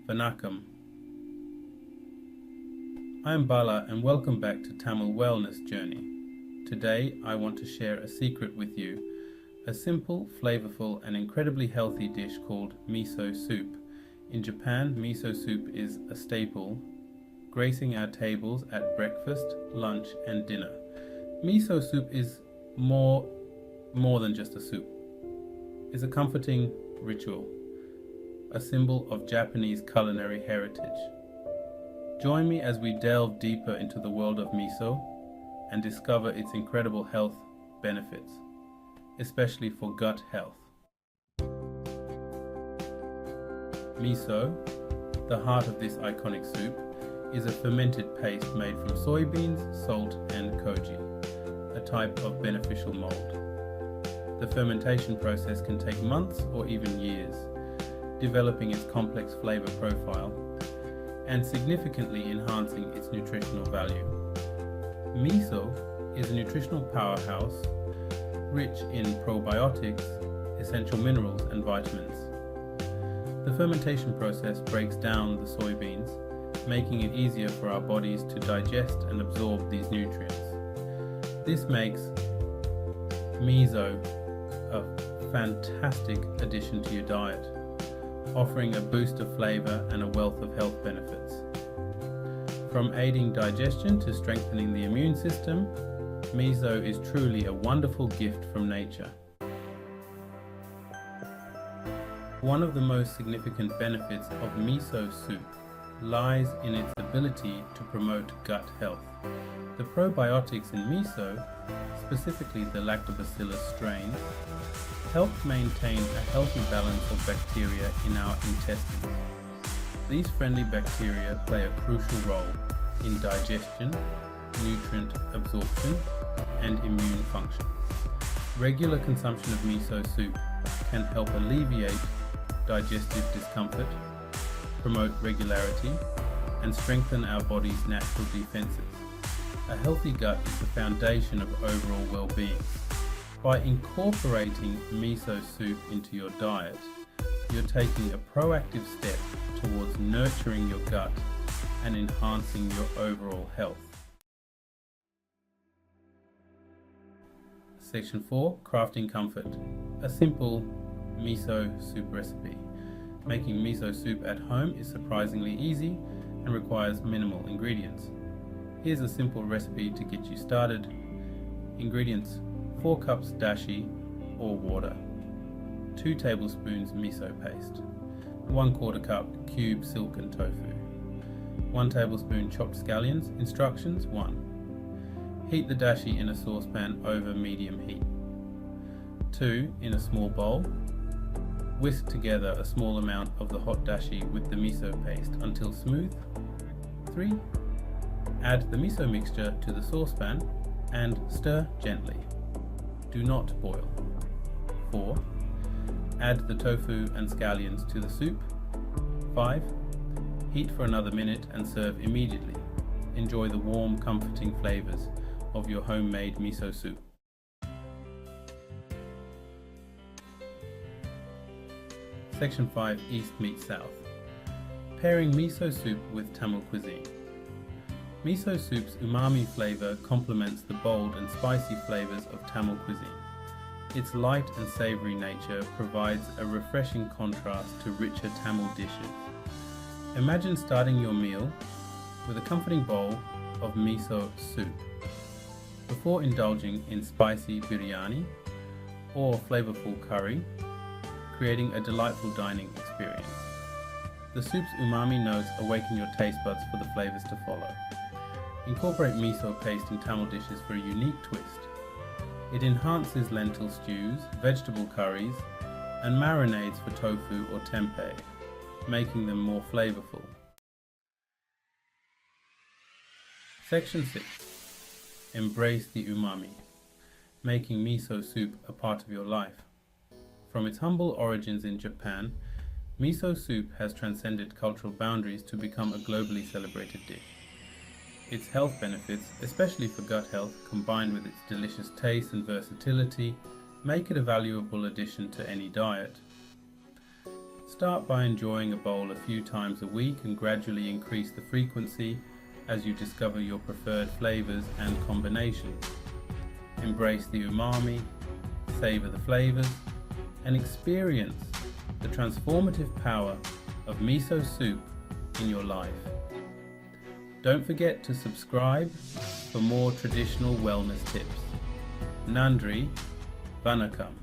Vanakkam. I am Bala and welcome back to Tamil Wellness Journey. Today I want to share a secret with you, a simple, flavorful and incredibly healthy dish called Miso Soup. In Japan, miso soup is a staple, gracing our tables at breakfast, lunch and dinner. Miso soup is more than just a soup. It's a comforting ritual, a symbol of Japanese culinary heritage. Join me as we delve deeper into the world of miso and discover its incredible health benefits, especially for gut health. Miso, the heart of this iconic soup, is a fermented paste made from soybeans, salt and koji, a type of beneficial mold. The fermentation process can take months or even years, developing its complex flavor profile and significantly enhancing its nutritional value. Miso is a nutritional powerhouse rich in probiotics, essential minerals and vitamins. The fermentation process breaks down the soybeans, making it easier for our bodies to digest and absorb these nutrients. This makes miso a fantastic addition to your diet, offering a boost of flavor and a wealth of health benefits. From aiding digestion to strengthening the immune system, miso is truly a wonderful gift from nature. One of the most significant benefits of miso soup lies in its ability to promote gut health. The probiotics in miso, specifically the lactobacillus strains, help maintain a healthy balance of bacteria in our intestines. These friendly bacteria play a crucial role in digestion, nutrient absorption, and immune function. Regular consumption of miso soup can help alleviate digestive discomfort, promote regularity, and strengthen our body's natural defenses. A healthy gut is the foundation of overall well-being. By incorporating miso soup into your diet, you're taking a proactive step towards nurturing your gut and enhancing your overall health. Section 4. Crafting Comfort. A simple miso soup recipe. Making miso soup at home is surprisingly easy and requires minimal ingredients. Here's a simple recipe to get you started. Ingredients: 4 cups dashi or water, 2 tablespoons miso paste, 1/4 cup cube silken tofu, 1 tablespoon chopped scallions. Instructions: 1. Heat the dashi in a saucepan over medium heat. 2. In a small bowl, whisk together a small amount of the hot dashi with the miso paste until smooth. 3. Add the miso mixture to the saucepan and stir gently. Do not boil. 4. Add the tofu and scallions to the soup. 5. Heat for another minute and serve immediately. Enjoy the warm, comforting flavors of your homemade miso soup. Section 5. East meets South. Pairing miso soup with Tamil cuisine. Miso soup's umami flavor complements the bold and spicy flavors of Tamil cuisine. Its light and savory nature provides a refreshing contrast to richer Tamil dishes. Imagine starting your meal with a comforting bowl of miso soup before indulging in spicy biryani or flavorful curry, creating a delightful dining experience. The soup's umami notes awaken your taste buds for the flavors to follow. Incorporate miso paste in Tamil dishes for a unique twist. It enhances lentil stews, vegetable curries, and marinades for tofu or tempeh, making them more flavorful. Section 6. Embrace the umami. Making miso soup a part of your life. From its humble origins in Japan, miso soup has transcended cultural boundaries to become a globally celebrated dish. Its health benefits, especially for gut health, combined with its delicious taste and versatility, make it a valuable addition to any diet. Start by enjoying a bowl a few times a week and gradually increase the frequency as you discover your preferred flavors and combinations. Embrace the umami, savor the flavors, and experience the transformative power of miso soup in your life. Don't forget to subscribe for more traditional wellness tips. Nandri, Vanakkam.